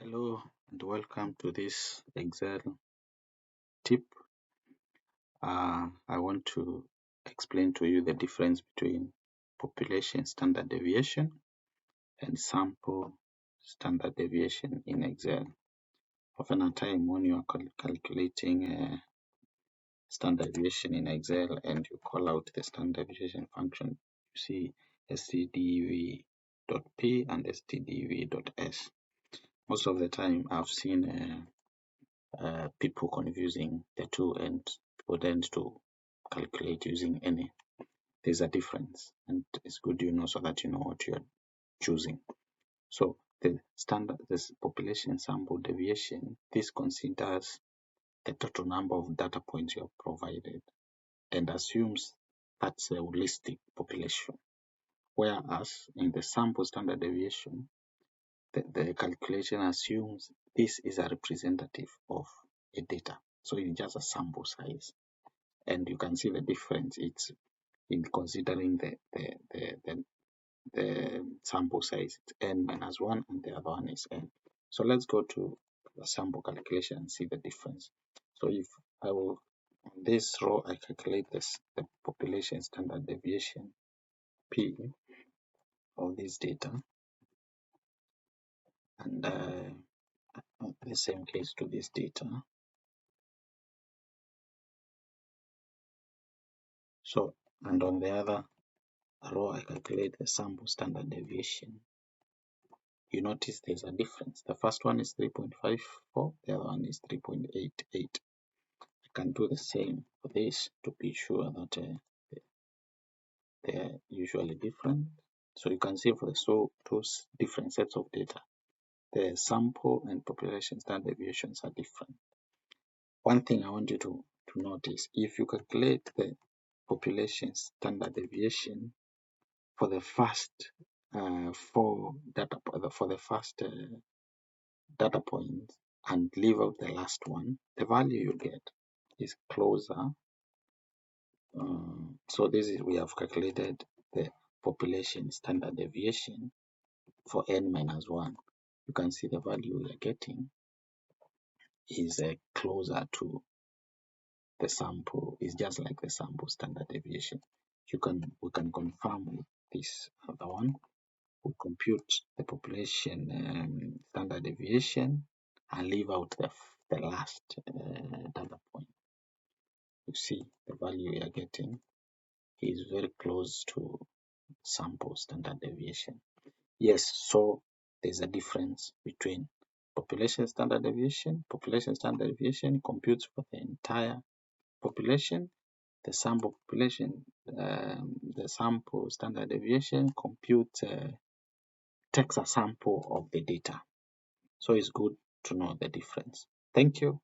Hello and welcome to this Excel tip. I want to explain to you the difference between population standard deviation and sample standard deviation in Excel. Often a time when you are calculating standard deviation in Excel and you call out the standard deviation function, you see stdev.P and stdev.S. Most of the time I've seen people confusing the two, and people tend to calculate using any. There's a difference, and it's good you know so that you know what you're choosing. So the population sample deviation, this considers the total number of data points you have provided and assumes that's a holistic population. Whereas in the sample standard deviation, the calculation assumes this is a representative of a data. So it's just a sample size. And you can see the difference. It's in considering the sample size. It's n-1 and the other one is n. So let's go to the sample calculation and see the difference. So if I will, on this row, I calculate the population standard deviation P of this data, and the same case to this data. So, and on the other row, I calculate the sample standard deviation. You notice there's a difference. The first one is 3.54, the other one is 3.88. I can do the same for this to be sure that they're usually different. So you can see for two different sets of data, the sample and population standard deviations are different. One thing I want you to notice, if you calculate the population standard deviation for the first data points and leave out the last one, the value you get is closer. So we have calculated the population standard deviation for n-1. You can see the value we are getting is closer to the sample, is just like the sample standard deviation. We can confirm with this other one. We compute the population standard deviation and leave out the last data point. You see the value we are getting is very close to sample standard deviation. Yes, so there's a difference between population standard deviation. Population standard deviation computes for the entire population. The sample standard deviation computes takes a sample of the data. So it's good to know the difference. Thank you.